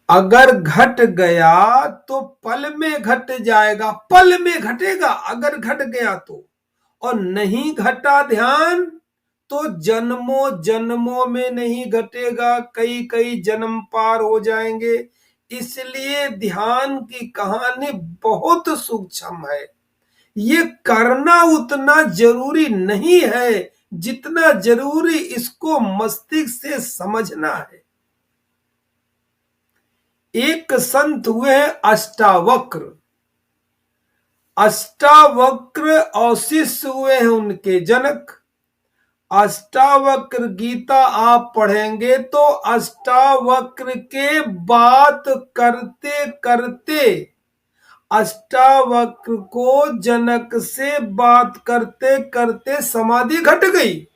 अगर घट गया तो पल में घट जाएगा, पल में घटेगा अगर घट गया तो, और नहीं घटा ध्यान तो जन्मों जन्मों में नहीं घटेगा, कई कई जन्म पार हो जाएंगे। इसलिए ध्यान की कहानी बहुत सूक्ष्म है। ये करना उतना जरूरी नहीं है जितना जरूरी इसको मस्तिष्क से समझना है। एक संत हुए अष्टावक्र, अष्टावक्र और शिष्य हुए हैं उनके जनक। अष्टावक्र गीता आप पढ़ेंगे तो अष्टावक्र के बात करते करते अष्टावक्र को जनक से बात करते करते समाधि घट गई,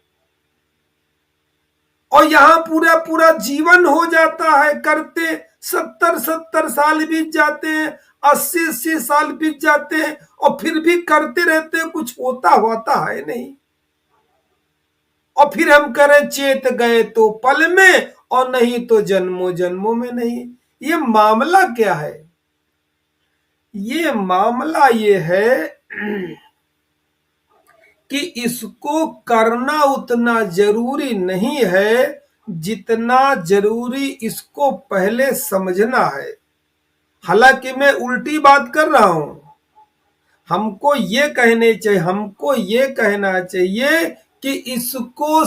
और यहां पूरा पूरा जीवन हो जाता है करते। 70-70 साल बीत जाते हैं, 80-80 साल बीत जाते हैं, और फिर भी करते रहते हैं, कुछ होता है नहीं। और फिर हम करें चेत गए तो पल में, और नहीं तो जन्मों जन्मों में नहीं। ये मामला क्या है? ये मामला ये है कि इसको करना उतना जरूरी नहीं है जितना जरूरी इसको पहले समझना है। हालांकि मैं उल्टी बात कर रहा हूं। हमको ये कहना चाहिए कि इसको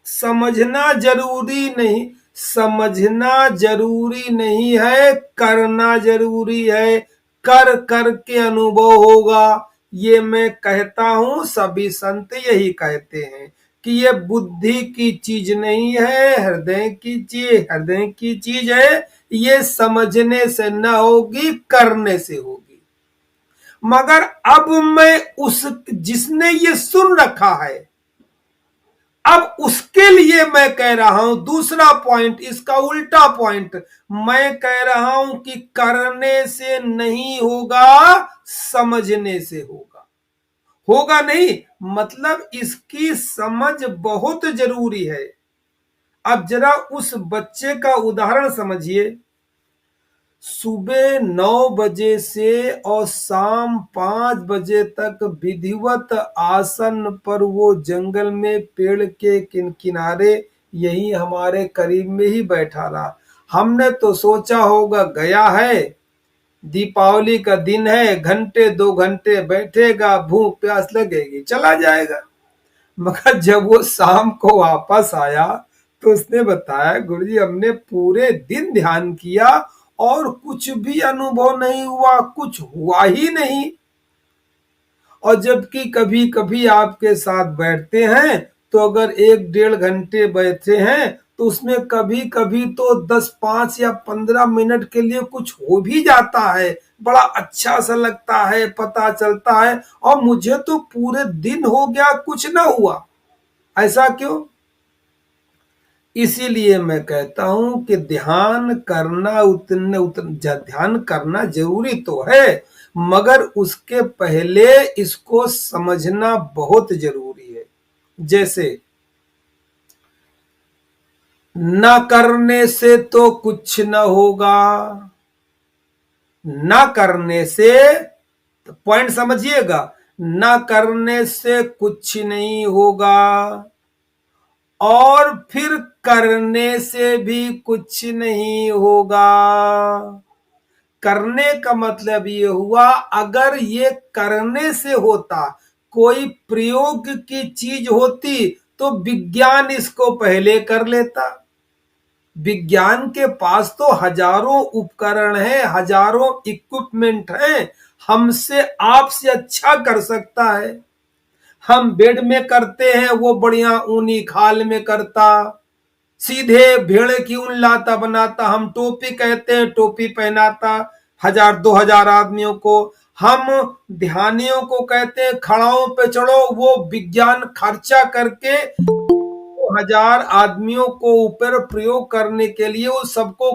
समझना जरूरी नहीं, समझना जरूरी नहीं है, करना जरूरी है। कर करके अनुभव होगा, ये मैं कहता हूं, सभी संत यही कहते हैं कि ये बुद्धि की चीज नहीं है, हृदय की चीज है। ये समझने से न होगी, करने से होगी। मगर अब मैं उस जिसने ये सुन रखा है, अब उसके लिए मैं कह रहा हूं दूसरा पॉइंट, इसका उल्टा पॉइंट। मैं कह रहा हूं कि करने से नहीं होगा, समझने से होगा। होगा नहीं मतलब इसकी समझ बहुत जरूरी है। अब जरा उस बच्चे का उदाहरण समझिए। सुबह 9 बजे से और शाम 5 बजे तक विधिवत आसन पर वो जंगल में पेड़ के किनारे यही हमारे करीब में ही बैठा रहा। हमने तो सोचा होगा गया है, दीपावली का दिन है, घंटे 2 घंटे बैठेगा, भूख प्यास लगेगी, चला जाएगा। मगर जब वो शाम को वापस आया तो उसने बताया, गुरुजी हमने पूरे दिन ध्यान किया और कुछ भी अनुभव नहीं हुआ, कुछ हुआ ही नहीं। और जबकि कभी कभी आपके साथ बैठते हैं तो अगर 1-1.5 घंटे बैठे हैं तो उसमें कभी कभी तो 10, 5 या 15 मिनट के लिए कुछ हो भी जाता है, बड़ा अच्छा सा लगता है, पता चलता है। और मुझे तो पूरे दिन हो गया, कुछ ना हुआ। ऐसा क्यों? इसीलिए मैं कहता हूं कि ध्यान करना जरूरी तो है, मगर उसके पहले इसको समझना बहुत जरूरी है। जैसे न करने से तो कुछ न होगा, न करने से, तो पॉइंट समझिएगा, न करने से कुछ नहीं होगा, और फिर करने से भी कुछ नहीं होगा। करने का मतलब ये हुआ, अगर ये करने से होता, कोई प्रयोग की चीज होती तो विज्ञान इसको पहले कर लेता। विज्ञान के पास तो हजारों उपकरण हैं, हजारों इक्विपमेंट हैं, हमसे आपसे अच्छा कर सकता है। हम बेड में करते हैं, वो बढ़िया ऊनी खाल में करता, सीधे भेड़ की ऊन लाता बनाता। हम टोपी कहते हैं, टोपी पहनाता 1000-2000 आदमियों को। हम ध्यानियों को कहते हैं खड़ाओं पे चढ़ो, वो विज्ञान खर्चा करके 1000 आदमियों को ऊपर प्रयोग करने के लिए वो सबको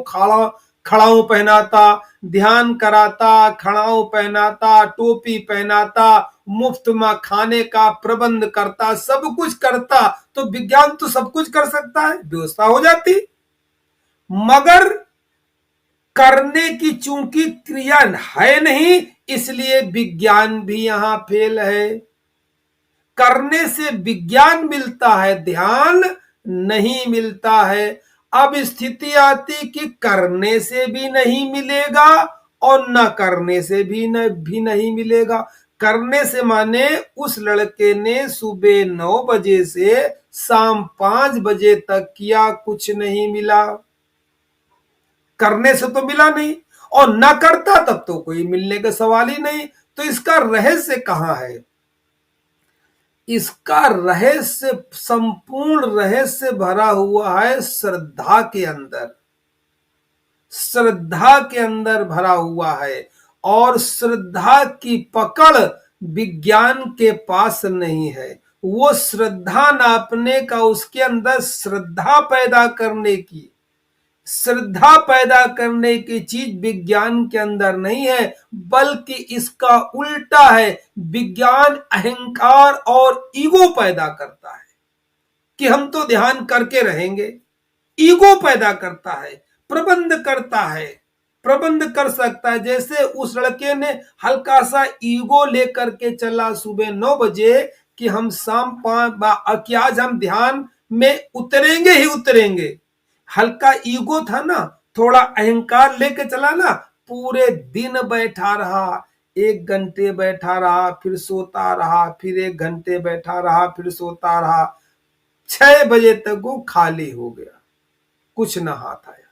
खड़ाऊ पहनाता, ध्यान कराता, खड़ाऊ पहनाता, टोपी पहनाता, मुफ्त में खाने का प्रबंध करता, सब कुछ करता। तो विज्ञान तो सब कुछ कर सकता है, व्यवस्था हो जाती। मगर करने की चूंकि क्रिया है नहीं, इसलिए विज्ञान भी यहां फेल है। करने से विज्ञान मिलता है, ध्यान नहीं मिलता है। अब स्थिति आती कि करने से भी नहीं मिलेगा और न करने से भी नहीं मिलेगा। करने से माने उस लड़के ने सुबह 9 बजे से शाम 5 बजे तक किया, कुछ नहीं मिला। करने से तो मिला नहीं, और न करता तब तो कोई मिलने का सवाल ही नहीं। तो इसका रहस्य कहां है? इसका रहस्य, संपूर्ण रहस्य भरा हुआ है श्रद्धा के अंदर। श्रद्धा के अंदर भरा हुआ है, और श्रद्धा की पकड़ विज्ञान के पास नहीं है। वो श्रद्धा नापने का, उसके अंदर श्रद्धा पैदा करने की, श्रद्धा पैदा करने की चीज विज्ञान के अंदर नहीं है, बल्कि इसका उल्टा है। विज्ञान अहंकार और ईगो पैदा करता है कि हम तो ध्यान करके रहेंगे। ईगो पैदा करता है, प्रबंध करता है, प्रबंध कर सकता है। जैसे उस लड़के ने हल्का सा ईगो लेकर के चला सुबह 9 बजे कि हम शाम 5 कि आज हम ध्यान में उतरेंगे ही उतरेंगे। हल्का ईगो था ना, थोड़ा अहंकार लेके चला ना, पूरे दिन बैठा रहा, 1 घंटे बैठा रहा, फिर सोता रहा, फिर 1 घंटे बैठा रहा, फिर सोता रहा। 6 बजे तक वो खाली हो गया, कुछ ना हाथ आया।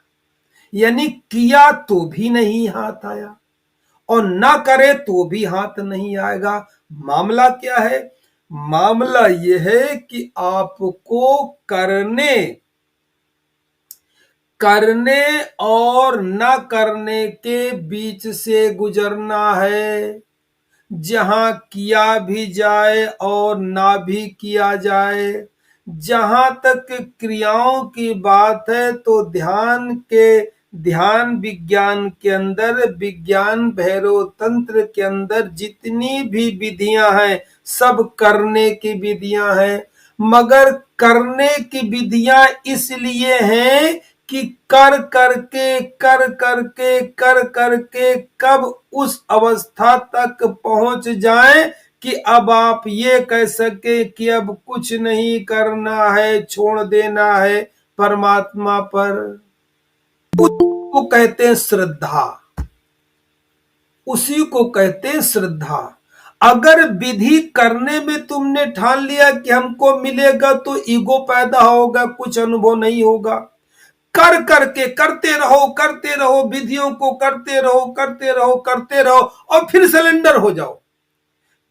यानी किया तो भी नहीं हाथ आया, और ना करे तो भी हाथ नहीं आएगा। मामला क्या है? मामला यह है कि आपको करने और न करने के बीच से गुजरना है। जहां किया भी जाए और ना भी किया जाए। जहां तक क्रियाओं की बात है तो ध्यान विज्ञान के अंदर, विज्ञान भैरव तंत्र के अंदर जितनी भी विधियां हैं सब करने की विधियां हैं। मगर करने की विधियां इसलिए हैं कि कर करके कब उस अवस्था तक पहुंच जाए कि अब आप ये कह सके कि अब कुछ नहीं करना है, छोड़ देना है परमात्मा पर। उसको कहते हैं श्रद्धा, उसी को कहते हैं श्रद्धा। अगर विधि करने में तुमने ठान लिया कि हमको मिलेगा, तो ईगो पैदा होगा, कुछ अनुभव नहीं होगा। कर करके करते रहो, विधियों को करते रहो और फिर सिलेंडर हो जाओ,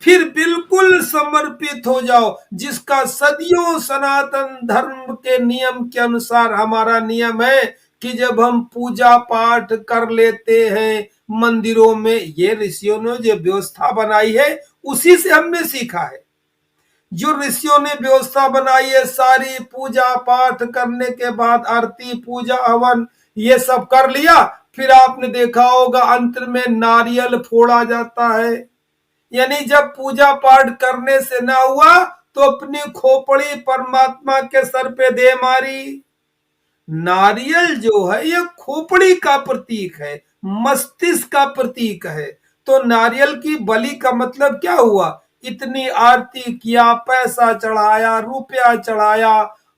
फिर बिल्कुल समर्पित हो जाओ। जिसका सदियों सनातन धर्म के नियम के अनुसार हमारा नियम है कि जब हम पूजा पाठ कर लेते हैं मंदिरों में, ये ऋषियों ने जो व्यवस्था बनाई है उसी से हमने सीखा है। जो ऋषियों ने व्यवस्था बनाई है, सारी पूजा पाठ करने के बाद आरती पूजा हवन ये सब कर लिया, फिर आपने देखा होगा अंत में नारियल फोड़ा जाता है। यानी जब पूजा पाठ करने से ना हुआ तो अपनी खोपड़ी परमात्मा के सर पे दे मारी। नारियल जो है ये खोपड़ी का प्रतीक है, मस्तिष्क का प्रतीक है। तो नारियल की बलि का मतलब क्या हुआ? इतनी आरती किया, पैसा चढ़ाया, रुपया चढ़ाया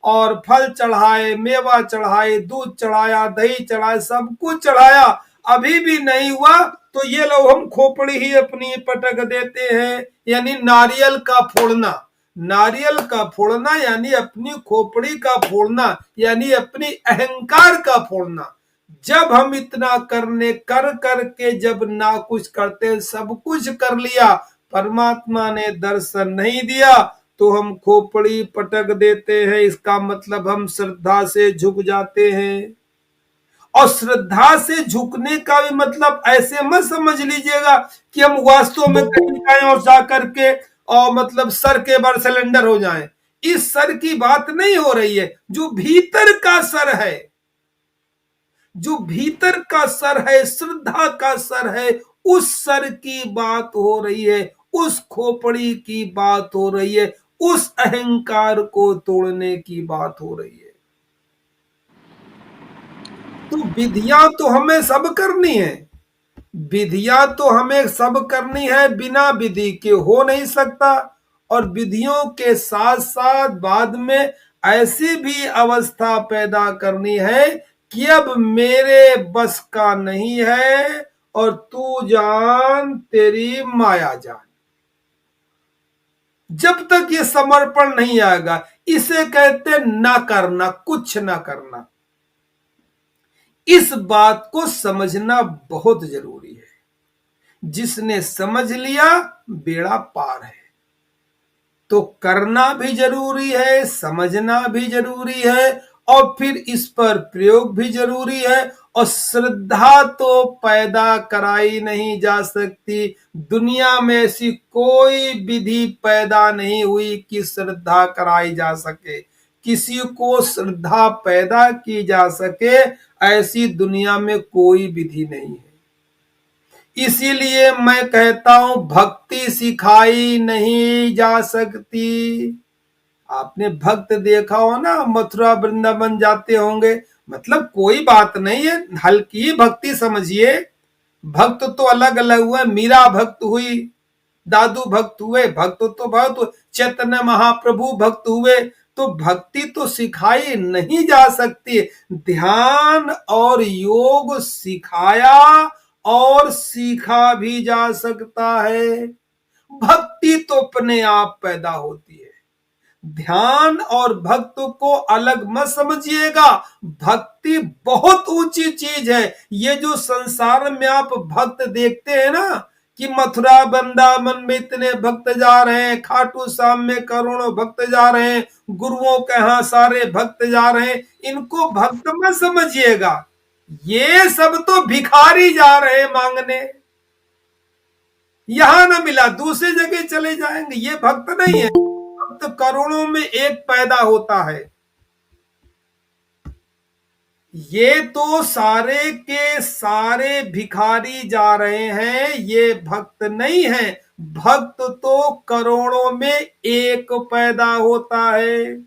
और फल चढ़ाए, मेवा चढ़ाए, दूध चढ़ाया, दही चढ़ाए, सब कुछ चढ़ाया, अभी भी नहीं हुआ तो ये लोग हम खोपड़ी ही अपनी पटक देते हैं। यानी नारियल का फोड़ना, नारियल का फोड़ना यानी अपनी खोपड़ी का फोड़ना, यानी अपनी अहंकार का फोड़ना। जब हम इतना करके जब ना कुछ करते, सब कुछ कर लिया, परमात्मा ने दर्शन नहीं दिया तो हम खोपड़ी पटक देते हैं। इसका मतलब हम श्रद्धा से झुक जाते हैं। और श्रद्धा से झुकने का भी मतलब ऐसे मत समझ लीजिएगा कि हम वास्तव में कहीं जाएं और जाकर के और मतलब सर के बार सिलेंडर हो जाएं। इस सर की बात नहीं हो रही है। जो भीतर का सर है, जो भीतर का सर है, श्रद्धा का सर है, उस सर की बात हो रही है, उस खोपड़ी की बात हो रही है, उस अहंकार को तोड़ने की बात हो रही है। तो विधियां तो हमें सब करनी है, विधियां तो हमें सब करनी है, बिना विधि के हो नहीं सकता। और विधियों के साथ साथ बाद में ऐसी भी अवस्था पैदा करनी है कि अब मेरे बस का नहीं है और तू जान तेरी माया जान। जब तक ये समर्पण नहीं आएगा, इसे कहते ना करना, कुछ ना करना। इस बात को समझना बहुत जरूरी है। जिसने समझ लिया बेड़ा पार है। तो करना भी जरूरी है, समझना भी जरूरी है, और फिर इस पर प्रयोग भी जरूरी है। और श्रद्धा तो पैदा कराई नहीं जा सकती। दुनिया में ऐसी कोई विधि पैदा नहीं हुई कि श्रद्धा कराई जा सके, किसी को श्रद्धा पैदा की जा सके, ऐसी दुनिया में कोई विधि नहीं है। इसीलिए मैं कहता हूं भक्ति सिखाई नहीं जा सकती। आपने भक्त देखा हो ना, मथुरा वृंदावन जाते होंगे, मतलब कोई बात नहीं है, हल्की भक्ति समझिए। भक्त तो अलग अलग हुए, मीरा भक्त हुई, दादू भक्त हुए, भक्त तो भक्त, चैतन्य महाप्रभु भक्त हुए। तो भक्ति तो सिखाई नहीं जा सकती, ध्यान और योग सिखाया और सीखा भी जा सकता है। भक्ति तो अपने आप पैदा होती है। ध्यान और भक्त को अलग मत समझिएगा। भक्ति बहुत ऊंची चीज है। ये जो संसार में आप भक्त देखते हैं ना, कि मथुरा वृंदावन में इतने भक्त जा रहे हैं, खाटू श्याम में करोड़ों भक्त जा रहे हैं, गुरुओं के यहाँ सारे भक्त जा रहे हैं, इनको भक्त मत समझिएगा। ये सब तो भिखारी जा रहे हैं मांगने, यहां ना मिला दूसरी जगह चले जाएंगे, ये भक्त नहीं है। भक्त करोड़ों में एक पैदा होता है। ये तो सारे के सारे भिखारी जा रहे हैं, ये भक्त नहीं है। भक्त तो करोड़ों में एक पैदा होता है।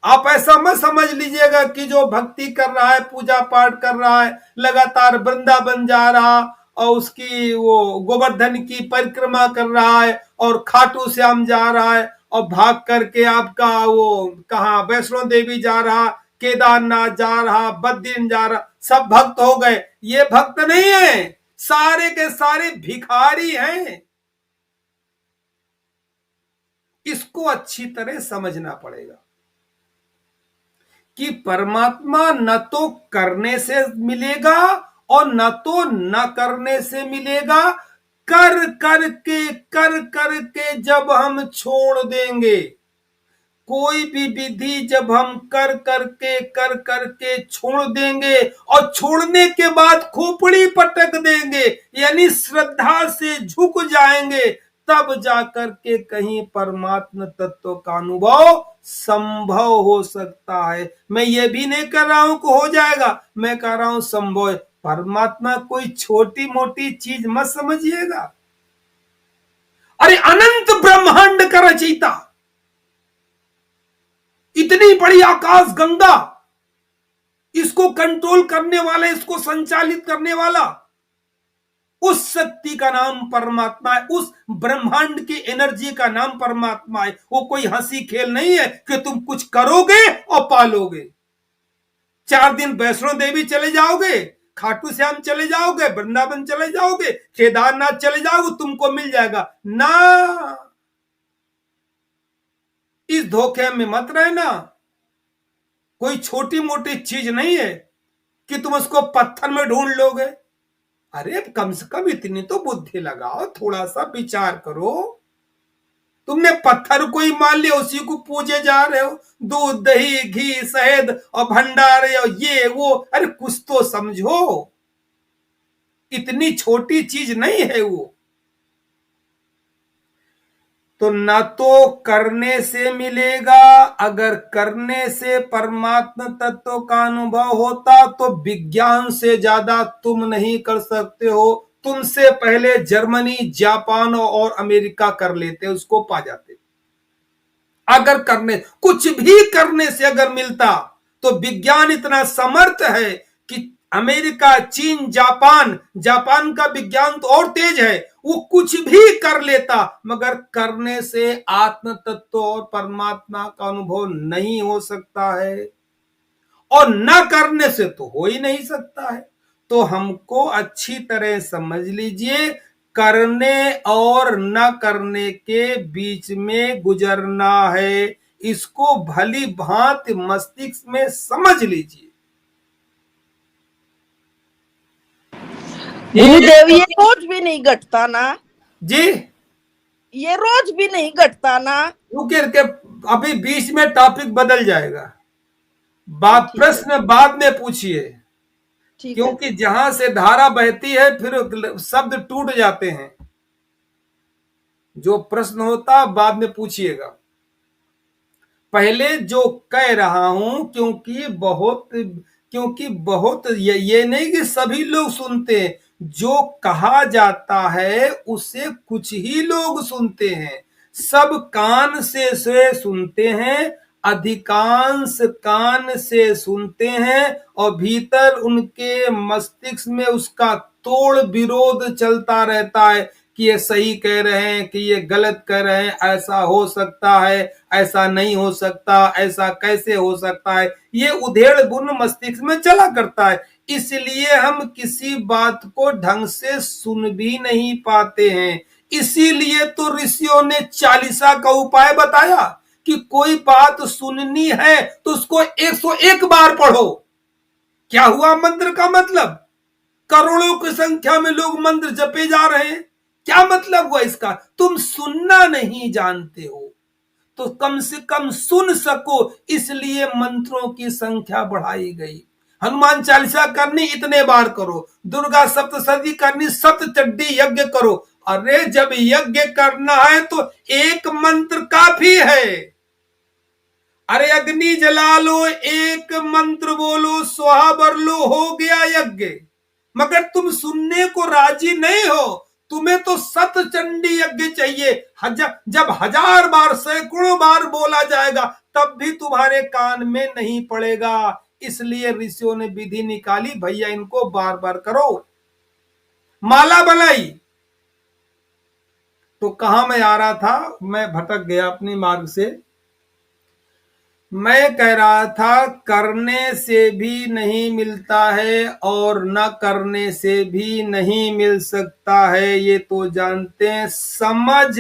आप ऐसा मत समझ लीजिएगा कि जो भक्ति कर रहा है, पूजा पाठ कर रहा है, लगातार वृंदावन जा रहा और उसकी वो गोवर्धन की परिक्रमा कर रहा है और खाटू श्याम जा रहा है और भाग करके आपका वो कहा वैष्णो देवी जा रहा, केदारनाथ जा रहा, बद्रीनाथ जा रहा, सब भक्त हो गए, ये भक्त नहीं है, सारे के सारे भिखारी हैं। इसको अच्छी तरह समझना पड़ेगा कि परमात्मा न तो करने से मिलेगा और न तो न करने से मिलेगा। कर करके जब हम छोड़ देंगे, कोई भी विधि जब हम कर करके छोड़ देंगे और छोड़ने के बाद खोपड़ी पटक देंगे, यानी श्रद्धा से झुक जाएंगे, तब जाकर के कहीं परमात्मा तत्व का अनुभव संभव हो सकता है। मैं ये भी नहीं कर रहा हूं कि हो जाएगा, मैं कह रहा हूं संभव है। परमात्मा कोई छोटी मोटी चीज मत समझिएगा। अरे अनंत ब्रह्मांड का रचयिता, इतनी बड़ी आकाश गंगा, इसको कंट्रोल करने वाला, इसको संचालित करने वाला, उस शक्ति का नाम परमात्मा है, उस ब्रह्मांड की एनर्जी का नाम परमात्मा है। वो कोई हंसी खेल नहीं है कि तुम कुछ करोगे और पालोगे। 4 दिन वैष्णो देवी चले जाओगे, खाटू श्याम चले जाओगे, वृंदावन चले जाओगे, केदारनाथ चले जाओगे, तुमको मिल जाएगा ना। इस धोखे में मत रहना। कोई छोटी मोटी चीज नहीं है कि तुम उसको पत्थर में ढूंढ लोगे। अरे कम से कम इतनी तो बुद्धि लगाओ, थोड़ा सा विचार करो। तुमने पत्थर को ही मान लिया, उसी को पूजे जा रहे हो, दूध दही घी शहद और भंडारे और ये वो। अरे कुछ तो समझो, इतनी छोटी चीज नहीं है वो। तो न तो करने से मिलेगा, अगर करने से परमात्मा तत्व का अनुभव होता तो विज्ञान से ज्यादा तुम नहीं कर सकते हो। तुमसे पहले जर्मनी, जापान और अमेरिका कर लेते, उसको पा जाते। अगर करने, कुछ भी करने से अगर मिलता तो विज्ञान इतना समर्थ है कि अमेरिका, चीन, जापान, जापान का विज्ञान तो और तेज है, वो कुछ भी कर लेता, मगर करने से आत्म तत्व और परमात्मा का अनुभव नहीं हो सकता है, और न करने से तो हो ही नहीं सकता है। तो हमको अच्छी तरह समझ लीजिए, करने और न करने के बीच में गुजरना है, इसको भली भांति मस्तिष्क में समझ लीजिए। गुरुदेव, ये रोज भी नहीं घटता ना जी? ये रोज भी नहीं घटता ना? रुके रुके, अभी बीच में टॉपिक बदल जाएगा, बात ठीक है, प्रश्न बाद में पूछिए, ठीक है। क्योंकि जहां से धारा बहती है फिर शब्द टूट जाते हैं। जो प्रश्न होता बाद में पूछिएगा। पहले जो कह रहा हूं, क्योंकि बहुत ये नहीं कि सभी लोग सुनते हैं, जो कहा जाता है उसे कुछ ही लोग सुनते हैं, सब कान से सुनते हैं, अधिकांश कान से सुनते हैं, और भीतर उनके मस्तिष्क में उसका तोड़ विरोध चलता रहता है कि ये सही कह रहे हैं कि ये गलत कह रहे हैं, ऐसा हो सकता है, ऐसा नहीं हो सकता, ऐसा कैसे हो सकता है, ये उधेड़ बुन मस्तिष्क में चला करता है। इसलिए हम किसी बात को ढंग से सुन भी नहीं पाते हैं। इसीलिए तो ऋषियों ने चालीसा का उपाय बताया कि कोई बात सुननी है तो उसको 101 बार पढ़ो। क्या हुआ मंत्र का मतलब? करोड़ों की संख्या में लोग मंत्र जपे जा रहे हैं, क्या मतलब हुआ इसका? तुम सुनना नहीं जानते हो, तो कम से कम सुन सको, इसलिए मंत्रों की संख्या बढ़ाई गई। हनुमान चालीसा करनी इतने बार करो, दुर्गा सप्तशती करनी, सप्तचंडी यज्ञ करो। अरे जब यज्ञ करना है तो एक मंत्र काफी है। अरे अग्नि जला लो, एक मंत्र बोलो, स्वाहा बर लो, हो गया यज्ञ। मगर तुम सुनने को राजी नहीं हो, तुम्हें तो सतचंडी यज्ञ चाहिए। जब 1000 बार, सैकड़ों बार बोला जाएगा तब भी तुम्हारे कान में नहीं पड़ेगा। इसलिए ऋषियों ने विधि निकाली, भैया इनको बार बार करो, माला बनाई। तो कहां मैं आ रहा था, मैं भटक गया अपनी मार्ग से। मैं कह रहा था करने से भी नहीं मिलता है और न करने से भी नहीं मिल सकता है, ये तो जानते हैं। समझ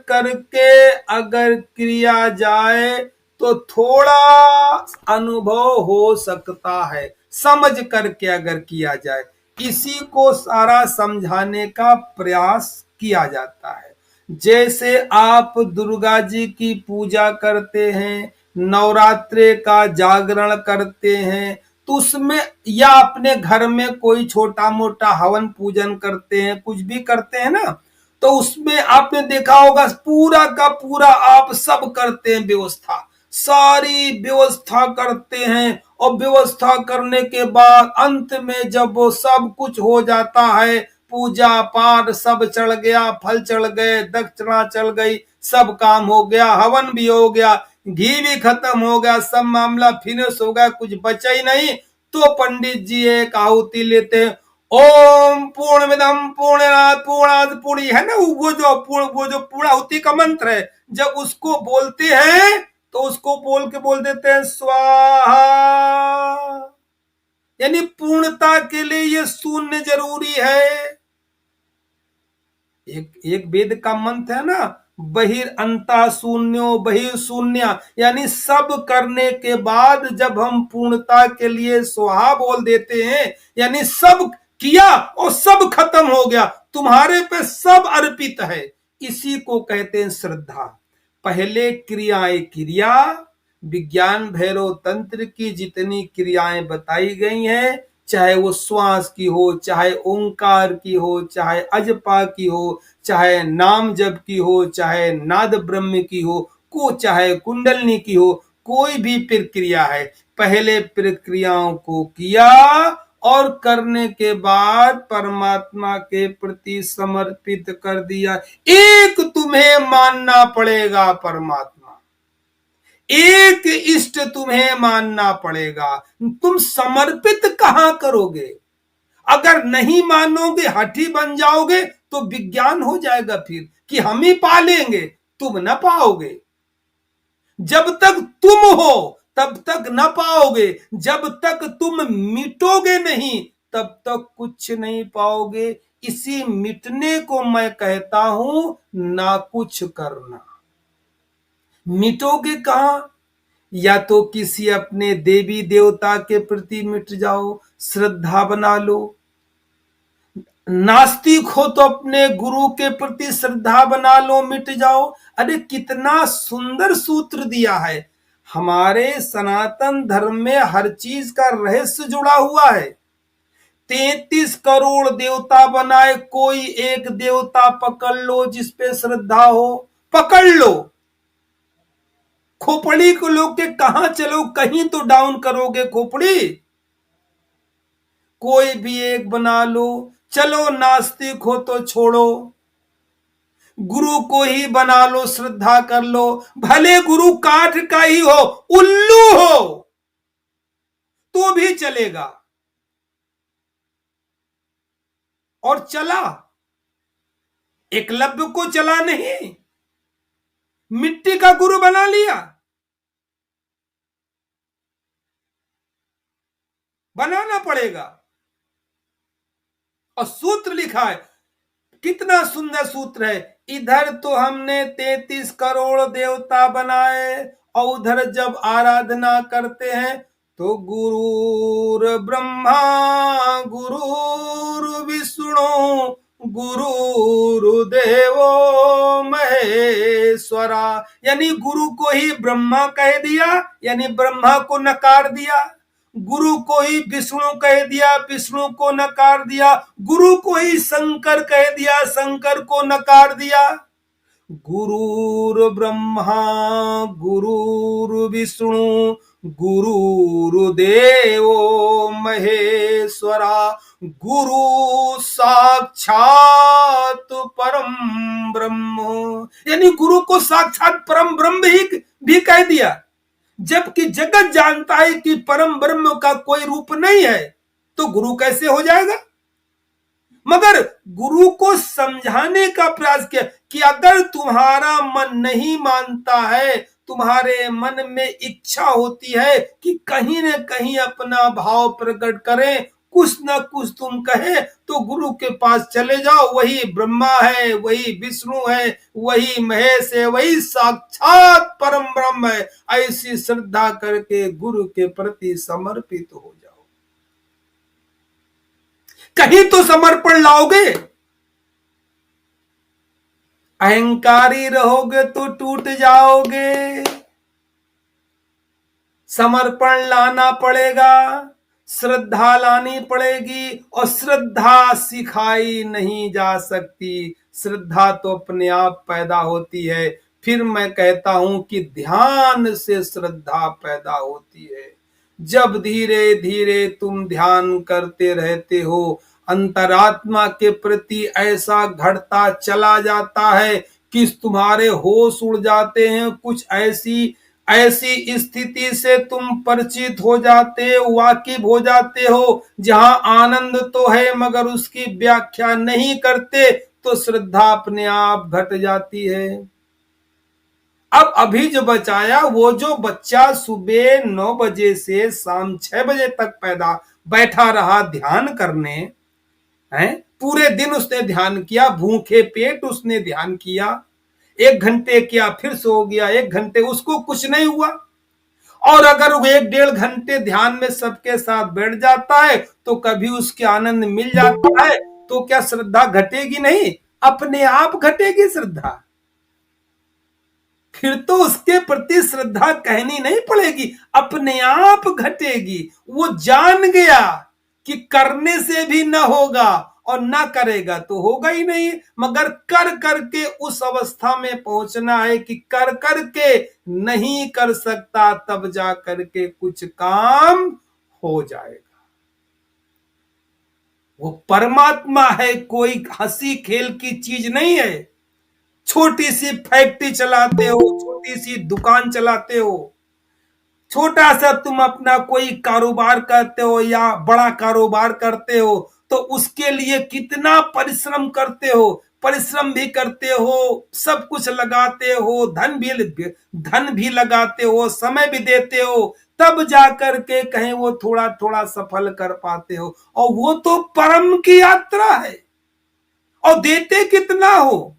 करके अगर क्रिया जाए तो थोड़ा अनुभव हो सकता है, समझ करके अगर किया जाए। इसी को सारा समझाने का प्रयास किया जाता है। जैसे आप दुर्गा जी की पूजा करते हैं, नवरात्रे का जागरण करते हैं, तो उसमें या अपने घर में कोई छोटा मोटा हवन पूजन करते हैं, कुछ भी करते हैं ना, तो उसमें आपने देखा होगा पूरा का पूरा आप सब करते हैं, व्यवस्था, सारी व्यवस्था करते हैं। और व्यवस्था करने के बाद अंत में जब वो सब कुछ हो जाता है, पूजा पाठ सब चढ़ गया, फल चढ़ गए, दक्षिणा चल गई, सब काम हो गया, हवन भी हो गया, घी भी खत्म हो गया, सब मामला फिनिश हो गया, कुछ बचा ही नहीं, तो पंडित जी एक आहुति लेते हैं, ओम पूर्णमिदं पूर्णात् पूर्णात् पूर्णी, है ना वो जो पूर्णाहुति का मंत्र है, जब उसको बोलते हैं तो उसको बोल के बोल देते हैं स्वाहा। यानी पूर्णता के लिए ये शून्य जरूरी है। एक वेद का मंत्र है ना, बहिर्अंता शून्यो बहिर्शून्य, यानी सब करने के बाद जब हम पूर्णता के लिए स्वाहा बोल देते हैं, यानी सब किया और सब खत्म हो गया, तुम्हारे पे सब अर्पित है। इसी को कहते हैं श्रद्धा। पहले क्रिया विज्ञान भैरव तंत्र की जितनी क्रियाएं बताई गई हैं, चाहे वो श्वास की हो, चाहे ओंकार की हो, चाहे अजपा की हो, चाहे नाम जप की हो, चाहे नाद ब्रह्म की हो, चाहे कुंडलनी की हो, कोई भी प्रक्रिया है, पहले प्रक्रियाओं को किया और करने के बाद परमात्मा के प्रति समर्पित कर दिया। एक तुम्हें मानना पड़ेगा परमात्मा, एक इष्ट तुम्हें मानना पड़ेगा। तुम समर्पित कहां करोगे? अगर नहीं मानोगे, हठी बन जाओगे, तो विज्ञान हो जाएगा फिर कि हम ही पालेंगे, तुम न पाओगे। जब तक तुम हो तब तक न पाओगे, जब तक तुम मिटोगे नहीं तब तक कुछ नहीं पाओगे। इसी मिटने को मैं कहता हूं ना कुछ करना। मिटोगे कहां? या तो किसी अपने देवी देवता के प्रति मिट जाओ, श्रद्धा बना लो। नास्तिक हो तो अपने गुरु के प्रति श्रद्धा बना लो, मिट जाओ। अरे कितना सुंदर सूत्र दिया है। हमारे सनातन धर्म में हर चीज का रहस्य जुड़ा हुआ है। 33 करोड़ देवता बनाए, कोई एक देवता पकड़ लो जिस पे श्रद्धा हो, पकड़ लो। खोपड़ी को लोग के कहां चलो, कहीं तो डाउन करोगे खोपड़ी। कोई भी एक बना लो। चलो नास्तिक हो तो छोड़ो, गुरु को ही बना लो, श्रद्धा कर लो। भले गुरु काठ का ही हो, उल्लू हो तो भी चलेगा। और चला, एकलव्य को चला नहीं, मिट्टी का गुरु बना लिया। बनाना पड़ेगा। और सूत्र लिखा है, कितना सुंदर सूत्र है। इधर तो हमने 33 करोड़ देवता बनाए, और उधर जब आराधना करते हैं तो गुरुर ब्रह्मा गुरुर विष्णु गुरुर्देवो महेश्वरा, यानी गुरु को ही ब्रह्मा कह दिया, यानी ब्रह्मा को नकार दिया। गुरु को ही विष्णु कह दिया, विष्णु को नकार दिया। गुरु को ही शंकर कह दिया, शंकर को नकार दिया। गुरुर ब्रह्मा गुरुर विष्णु गुरुर्देवो महेश्वरा, गुरु साक्षात परम ब्रह्म, यानी गुरु को साक्षात परम ब्रह्म ही भी कह दिया। जबकि जगत जानता है कि परम ब्रह्म का कोई रूप नहीं है, तो गुरु कैसे हो जाएगा? मगर गुरु को समझाने का प्रयास किया कि अगर तुम्हारा मन नहीं मानता है, तुम्हारे मन में इच्छा होती है कि कहीं न कहीं अपना भाव प्रकट करें, कुछ न कुछ तुम कहे, तो गुरु के पास चले जाओ। वही ब्रह्मा है, वही विष्णु है, वही महेश है, वही साक्षात परम ब्रह्म है। ऐसी श्रद्धा करके गुरु के प्रति समर्पित हो जाओ। कहीं तो समर्पण लाओगे। अहंकारी रहोगे तो टूट जाओगे। समर्पण लाना पड़ेगा, श्रद्धा लानी पड़ेगी। और श्रद्धा सिखाई नहीं जा सकती, श्रद्धा तो अपने आप पैदा होती है। फिर मैं कहता हूं कि ध्यान से श्रद्धा पैदा होती है। जब धीरे धीरे तुम ध्यान करते रहते हो, अंतरात्मा के प्रति ऐसा घटता चला जाता है कि तुम्हारे होश उड़ जाते हैं। कुछ ऐसी ऐसी स्थिति से तुम परिचित हो जाते, वाकिफ हो जाते हो, जहां आनंद तो है मगर उसकी व्याख्या नहीं करते, तो श्रद्धा अपने आप घट जाती है। अब अभी जो बचाया, वो जो बच्चा सुबह 9 बजे से शाम 6 बजे तक बैठा रहा ध्यान करने, है पूरे दिन उसने ध्यान किया, भूखे पेट उसने ध्यान किया, 1 घंटे किया फिर सो गया, 1 घंटे, उसको कुछ नहीं हुआ। और अगर वो 1-1.5 घंटे ध्यान में सबके साथ बैठ जाता है तो कभी उसके आनंद मिल जाता है, तो क्या श्रद्धा घटेगी नहीं? अपने आप घटेगी श्रद्धा। फिर तो उसके प्रति श्रद्धा कहनी नहीं पड़ेगी, अपने आप घटेगी। वो जान गया कि करने से भी न होगा और ना करेगा तो होगा ही नहीं, मगर कर करके उस अवस्था में पहुंचना है कि कर करके नहीं कर सकता, तब जा करके कुछ काम हो जाएगा। वो परमात्मा है, कोई हंसी खेल की चीज नहीं है। छोटी सी फैक्ट्री चलाते हो, छोटी सी दुकान चलाते हो, छोटा सा तुम अपना कोई कारोबार करते हो या बड़ा कारोबार करते हो तो उसके लिए कितना परिश्रम करते हो, परिश्रम भी करते हो, सब कुछ लगाते हो, धन भी लगाते हो, समय भी देते हो, तब जाकर के कहीं वो थोड़ा थोड़ा सफल कर पाते हो। और वो तो परम की यात्रा है। और देते कितना हो,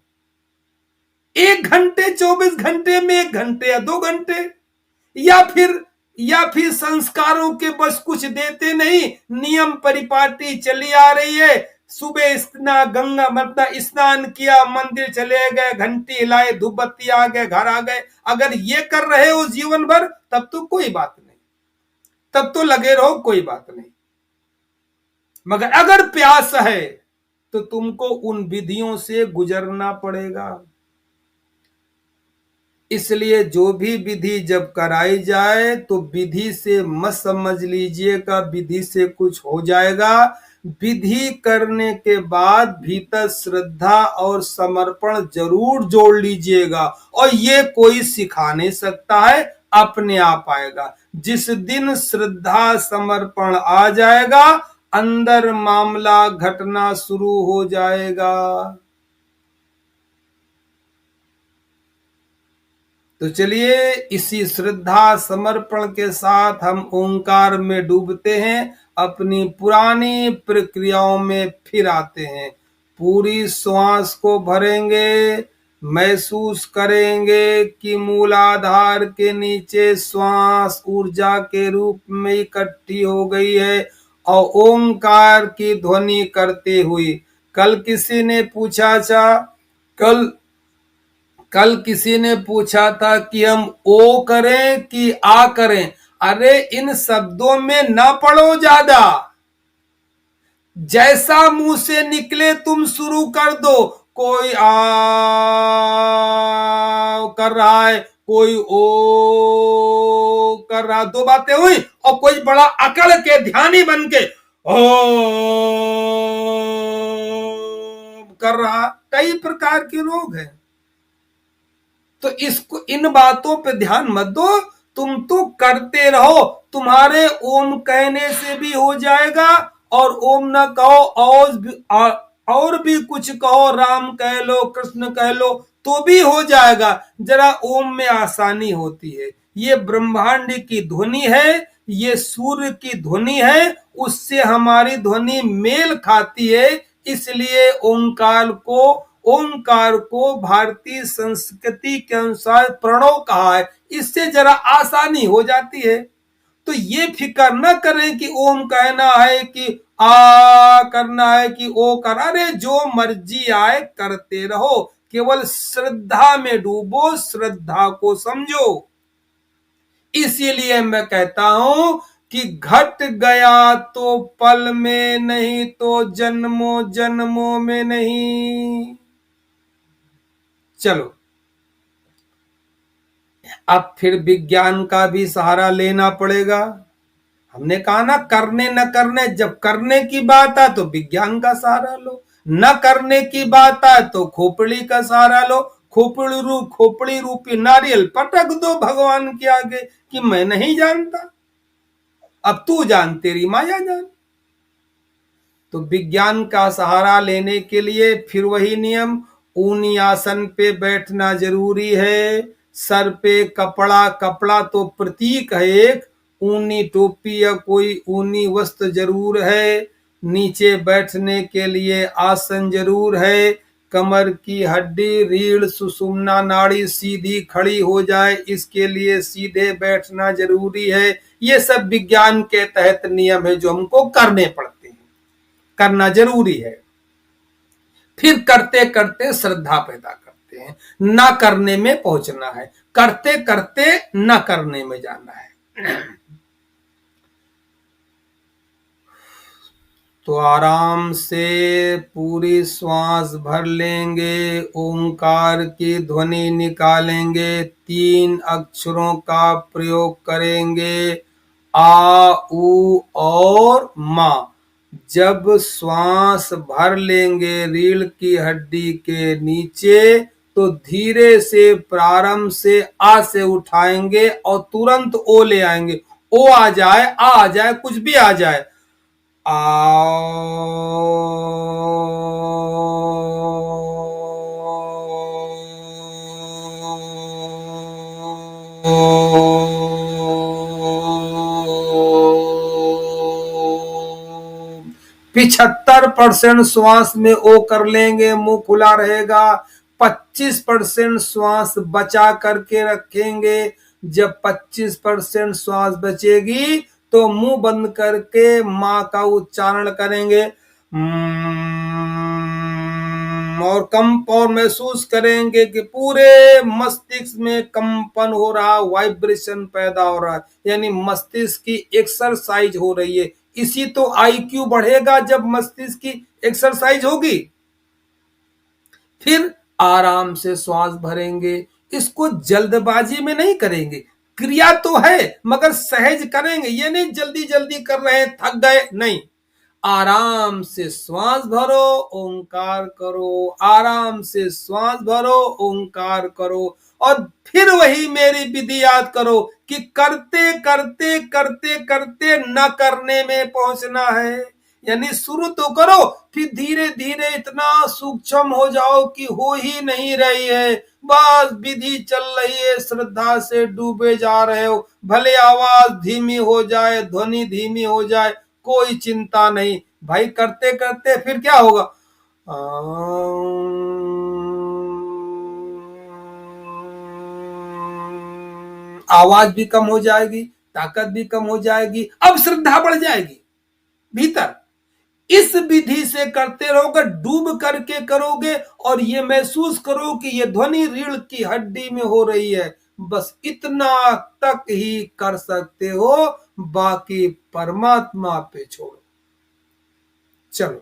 1 घंटे, 24 घंटे में 1 घंटे या 2 घंटे, या फिर संस्कारों के बस कुछ देते नहीं, नियम परिपाटी चली आ रही है, सुबह गंगा मतलब स्नान किया, मंदिर चले गए, घंटी हिलाए, धूप बत्ती आ गए, घर आ गए, अगर ये कर रहे हो जीवन भर तब तो कोई बात नहीं, तब तो लगे रहो, कोई बात नहीं। मगर अगर प्यास है तो तुमको उन विधियों से गुजरना पड़ेगा। इसलिए जो भी विधि जब कराई जाए तो विधि से मत समझ लीजिएगा विधि से कुछ हो जाएगा। विधि करने के बाद भीतर श्रद्धा और समर्पण जरूर जोड़ लीजिएगा, और ये कोई सिखा नहीं सकता है, अपने आप आएगा। जिस दिन श्रद्धा समर्पण आ जाएगा, अंदर मामला घटना शुरू हो जाएगा। तो चलिए इसी श्रद्धा समर्पण के साथ हम ओंकार में डूबते हैं, अपनी पुरानी प्रक्रियाओं में फिर आते हैं। पूरी श्वास को भरेंगे, महसूस करेंगे कि मूलाधार के नीचे श्वास ऊर्जा के रूप में इकट्ठी हो गई है और ओंकार की ध्वनि करते हुए। कल किसी ने पूछा था, कल किसी ने पूछा था कि हम ओ करें कि आ करें। अरे इन शब्दों में ना पढ़ो ज्यादा, जैसा मुंह से निकले तुम शुरू कर दो। कोई आ कर रहा है, कोई ओ कर रहा, 2 बातें हुई। और कोई बड़ा अकड़ के ध्यानी बन के ओ कर रहा, कई प्रकार के लोग हैं। तो इन बातों पे ध्यान मत दो, तुम तो करते रहो। तुम्हारे ओम कहने से भी हो जाएगा, और ओम ना कहो और भी कुछ कहो, राम कह लो, कृष्ण कह लो, तो भी हो जाएगा। जरा ओम में आसानी होती है। ये ब्रह्मांड की ध्वनि है, ये सूर्य की ध्वनि है, उससे हमारी ध्वनि मेल खाती है। इसलिए ओंकार को भारतीय संस्कृति के अनुसार प्रणव कहा है। इससे जरा आसानी हो जाती है। तो ये फिक्र न करें कि ओम कहना है कि आ करना है कि ओ कर, अरे जो मर्जी आए करते रहो, केवल श्रद्धा में डूबो, श्रद्धा को समझो। इसीलिए मैं कहता हूं कि घट गया तो पल में, नहीं तो जन्मों जन्मों में नहीं। चलो अब फिर विज्ञान का भी सहारा लेना पड़ेगा। हमने कहा ना, करने न करने, जब करने की बात आए तो विज्ञान का सहारा लो, न करने की बात आए तो खोपड़ी का सहारा लो। खोपड़ी रूपी नारियल पटक दो भगवान के आगे कि मैं नहीं जानता, अब तू जान, तेरी माया जान। तो विज्ञान का सहारा लेने के लिए फिर वही नियम, ऊनी आसन पे बैठना जरूरी है। सर पे कपड़ा तो प्रतीक है, एक ऊनी टोपी या कोई ऊनी वस्त्र जरूर है। नीचे बैठने के लिए आसन जरूर है। कमर की हड्डी, रीढ़, सुषुम्ना नाड़ी सीधी खड़ी हो जाए, इसके लिए सीधे बैठना जरूरी है। ये सब विज्ञान के तहत नियम है जो हमको करने पड़ते हैं, करना जरूरी है। फिर करते करते श्रद्धा पैदा करते हैं, ना करने में पहुंचना है, करते करते ना करने में जाना है। तो आराम से पूरी श्वास भर लेंगे, ओंकार की ध्वनि निकालेंगे, 3 अक्षरों का प्रयोग करेंगे, आ, उ और मा। जब श्वास भर लेंगे रीढ़ की हड्डी के नीचे, तो धीरे से प्रारंभ से आ से उठाएंगे और तुरंत ओ ले आएंगे। ओ आ जाए, कुछ भी आ जाए। आ पिछहत्तर परसेंट श्वास में ओ कर लेंगे, मुंह खुला रहेगा। 25% श्वास बचा करके रखेंगे। जब 25% श्वास बचेगी तो मुंह बंद करके मां का उच्चारण करेंगे। और कंप और महसूस करेंगे कि पूरे मस्तिष्क में कंपन हो रहा, वाइब्रेशन पैदा हो रहा है, यानी मस्तिष्क की एक्सरसाइज हो रही है। इसी तो आईक्यू बढ़ेगा जब मस्तिष्क की एक्सरसाइज होगी। फिर आराम से श्वास भरेंगे। इसको जल्दबाजी में नहीं करेंगे, क्रिया तो है मगर सहज करेंगे। ये नहीं जल्दी जल्दी कर रहे हैं, थक गए, नहीं। आराम से श्वास भरो, ओंकार करो, आराम से श्वास भरो, ओंकार करो। और फिर वही मेरी विधि याद करो कि करते करते करते करते न करने में पहुंचना है। यानी शुरू तो करो, फिर धीरे धीरे इतना सूक्ष्म हो जाओ कि हो ही नहीं रही है, बस विधि चल रही है, श्रद्धा से डूबे जा रहे हो। भले आवाज धीमी हो जाए, ध्वनि धीमी हो जाए, कोई चिंता नहीं भाई। करते करते फिर क्या होगा, आवाज भी कम हो जाएगी, ताकत भी कम हो जाएगी, अब श्रद्धा बढ़ जाएगी भीतर। इस विधि से करते रहोगे, डूब करके करोगे और ये महसूस करो कि ये ध्वनि रीढ़ की हड्डी में हो रही है। बस इतना तक ही कर सकते हो, बाकी परमात्मा पे छोड़ो। चलो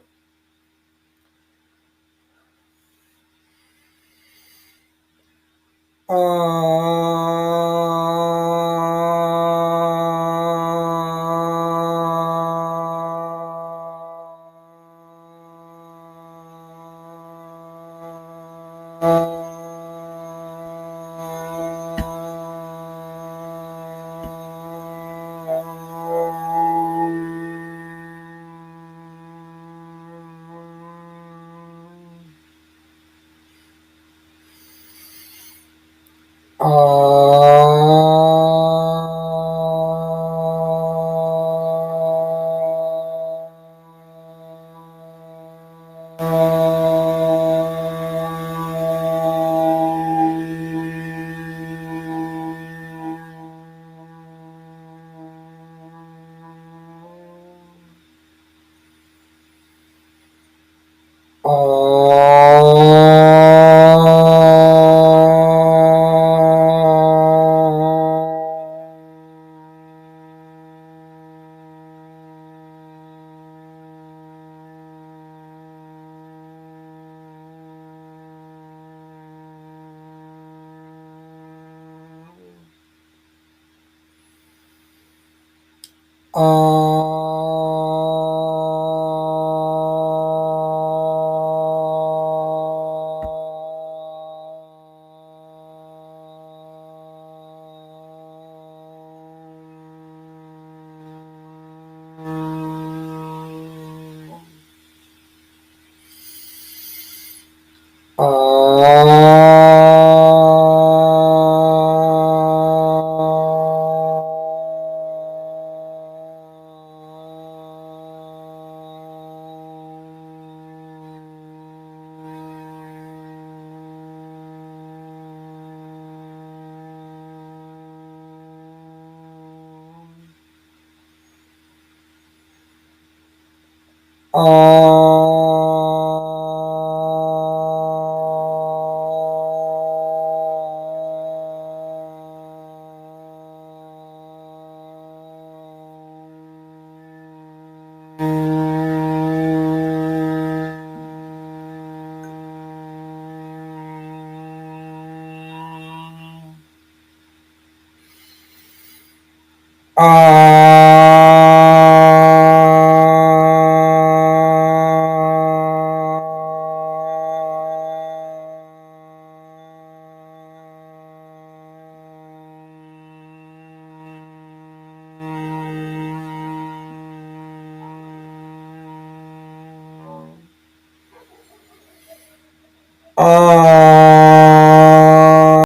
आ